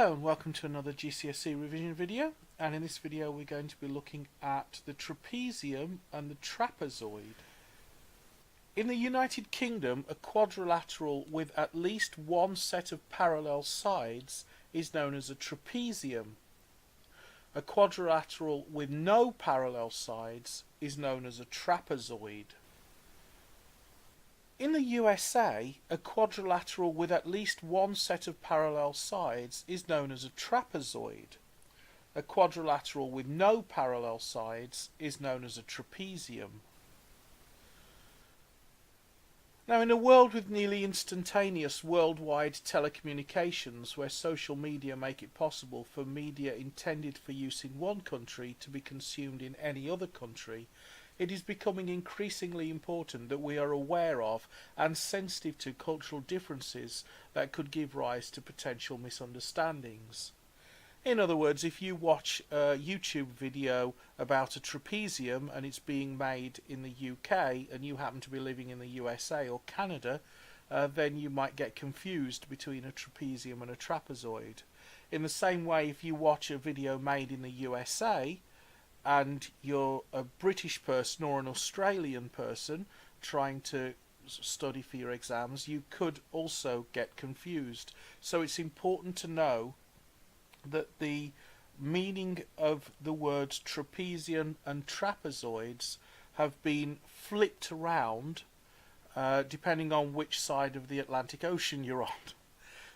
Hello and welcome to another GCSE revision video, and in this video we're going to be looking at the trapezium and the trapezoid. In the United Kingdom, a quadrilateral with at least one set of parallel sides is known as a trapezium. A quadrilateral with no parallel sides is known as a trapezoid. In the USA, a quadrilateral with at least one set of parallel sides is known as a trapezoid. A quadrilateral with no parallel sides is known as a trapezium. Now, in a world with nearly instantaneous worldwide telecommunications, where social media make it possible for media intended for use in one country to be consumed in any other country, it is becoming increasingly important that we are aware of and sensitive to cultural differences that could give rise to potential misunderstandings. In other words, if you watch a YouTube video about a trapezium and it's being made in the UK and you happen to be living in the USA or Canada, then you might get confused between a trapezium and a trapezoid. In the same way, if you watch a video made in the USA and you're a British person or an Australian person trying to study for your exams, you could also get confused. So it's important to know that the meaning of the words trapezium and trapezoids have been flipped around depending on which side of the Atlantic Ocean you're on.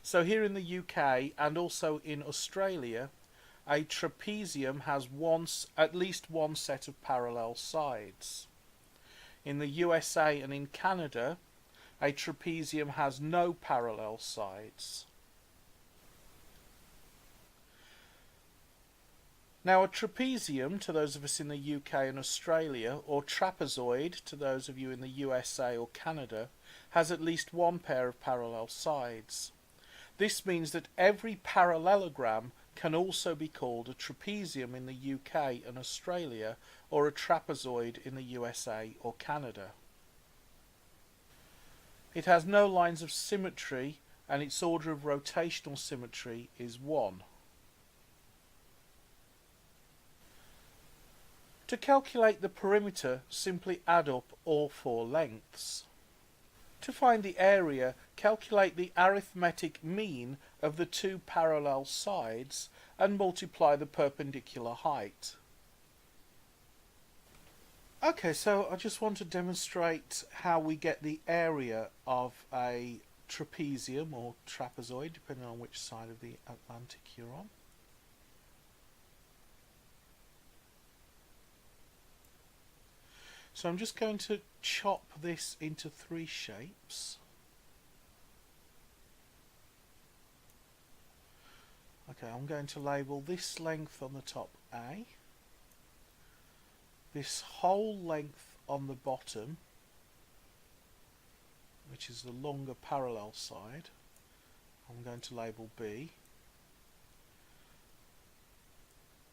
So here in the UK and also in Australia, a trapezium has at least one set of parallel sides. In the USA and in Canada, a trapezium has no parallel sides. Now, a trapezium, to those of us in the UK and Australia, or trapezoid, to those of you in the USA or Canada, has at least one pair of parallel sides. This means that every parallelogram can also be called a trapezium in the UK and Australia, or a trapezoid in the USA or Canada. It has no lines of symmetry, and its order of rotational symmetry is 1. To calculate the perimeter, simply add up all four lengths. To find the area, calculate the arithmetic mean of the two parallel sides and multiply the perpendicular height. Okay, so I just want to demonstrate how we get the area of a trapezium or trapezoid, depending on which side of the Atlantic you're on. So I'm just going to chop this into 3 shapes. Okay, I'm going to label this length on the top A, this whole length on the bottom, which is the longer parallel side, I'm going to label B.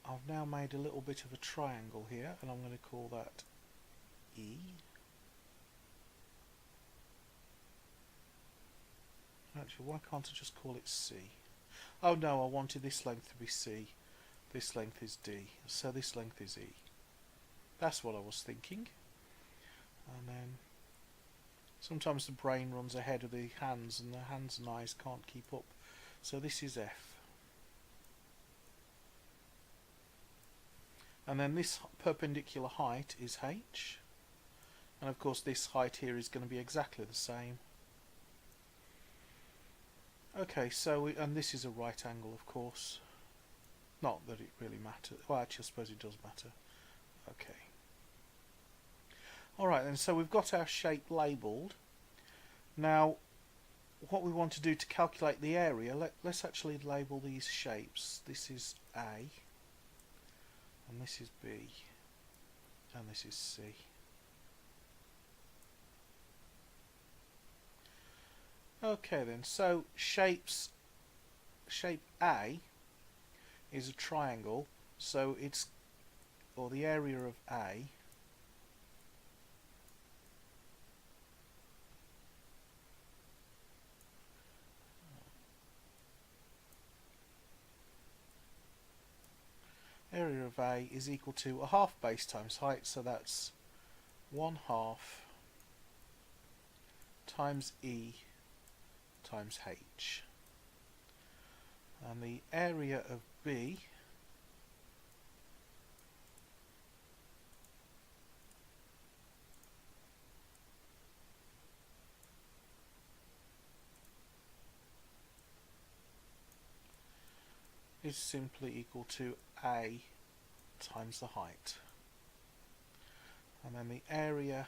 I've now made a little bit of a triangle here, and I'm going to call that E. Actually, why can't I just call it C? Oh no, I wanted this length to be C. This length is D. So this length is E. That's what I was thinking. And then sometimes the brain runs ahead of the hands and the hands and eyes can't keep up. So this is F. And then this perpendicular height is H. And of course this height here is going to be exactly the same. Okay, so and this is a right angle, of course. Not that it really matters. Well, actually I suppose it does matter. Okay. Alright then, so we've got our shape labelled. Now what we want to do to calculate the area, let's actually label these shapes. This is A, and this is B, and this is C. Okay then, so shape A is a triangle, so the area of A of A is equal to a half base times height, so that's 1/2 times E times H. And the area of B is simply equal to A times the height. And then the area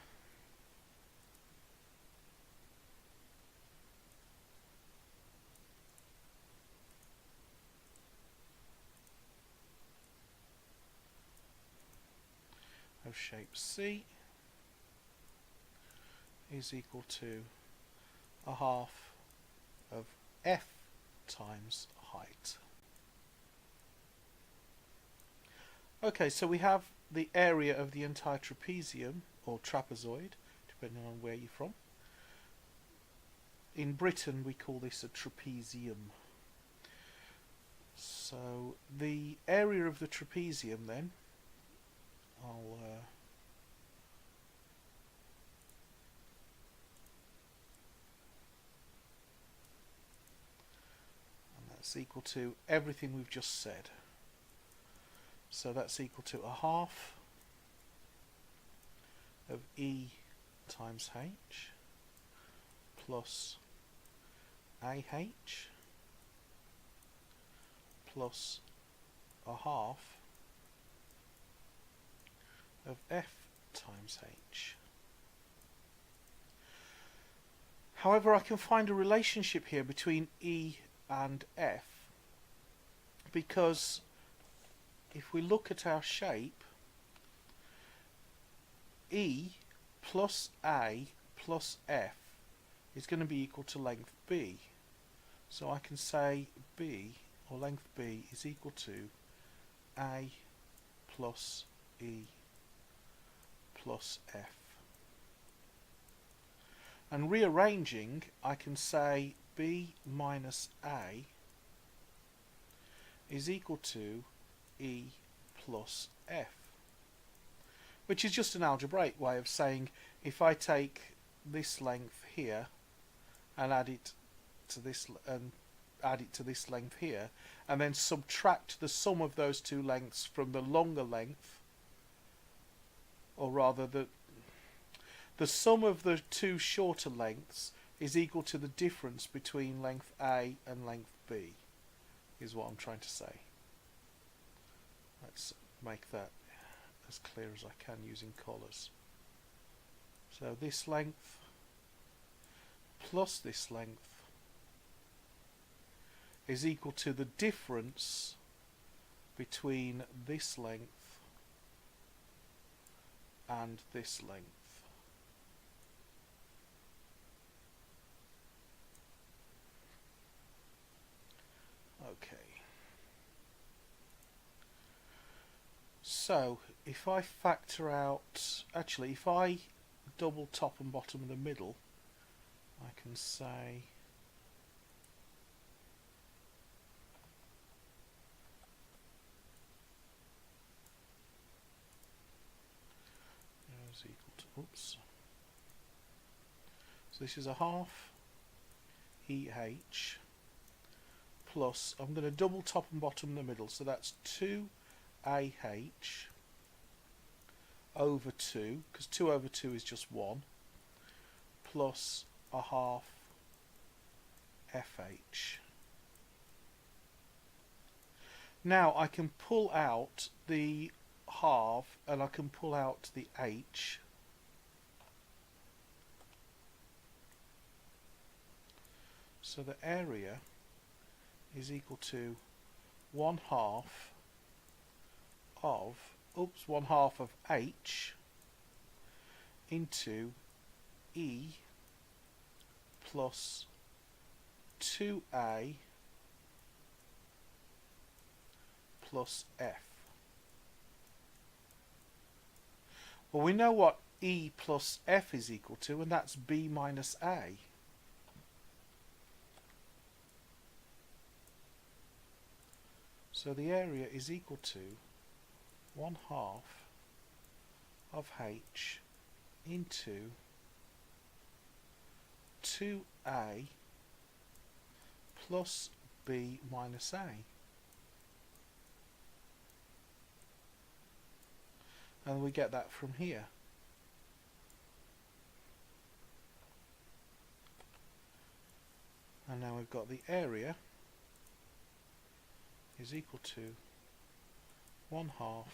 of shape C is equal to a half of F times height. Okay, so we have the area of the entire trapezium, or trapezoid, depending on where you're from. In Britain we call this a trapezium. So the area of the trapezium then, and that's equal to everything we've just said. So that's equal to a half of E times H plus AH plus a half of F times H. However, I can find a relationship here between E and F, because if we look at our shape, E plus A plus F is going to be equal to length B. So I can say B, or length B, is equal to A plus E plus F. And rearranging, I can say B minus A is equal to E plus F, which is just an algebraic way of saying if I take this length here and add it to this length here, and then subtract the sum of those two lengths from the longer length, or rather the sum of the two shorter lengths is equal to the difference between length A and length B, is what I'm trying to say. Let's make that as clear as I can using colours. So this length plus this length is equal to the difference between this length and this length. Okay. So if I factor out, actually if I double top and bottom of the middle, I can say is equal to, oops, so this is a half EH plus, I'm going to double top and bottom in the middle, so that's 2AH over 2, because 2 over 2 is just 1, plus a half FH. Now I can pull out the half and I can pull out the H. So the area is equal to 1/2 of, oops, 1/2 of H into E plus 2A plus F. Well, we know what E plus F is equal to, and that's B minus A. So the area is equal to 1/2 of h into 2a plus b minus a. And we get that from here. And now we've got the area is equal to 1/2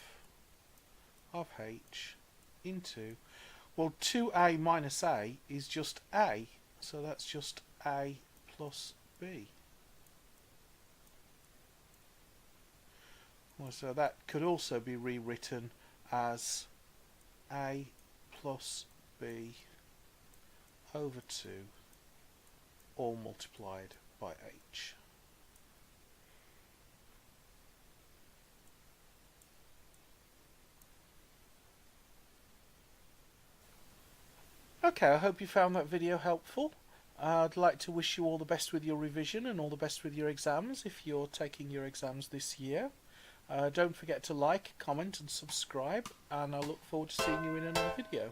of h into, well, 2a minus a is just a, so that's just a plus b. Well, so that could also be rewritten as a plus b over 2 all multiplied by h. Okay, I hope you found that video helpful. I'd like to wish you all the best with your revision and all the best with your exams if you're taking your exams this year. Don't forget to like, comment and subscribe, and I look forward to seeing you in another video.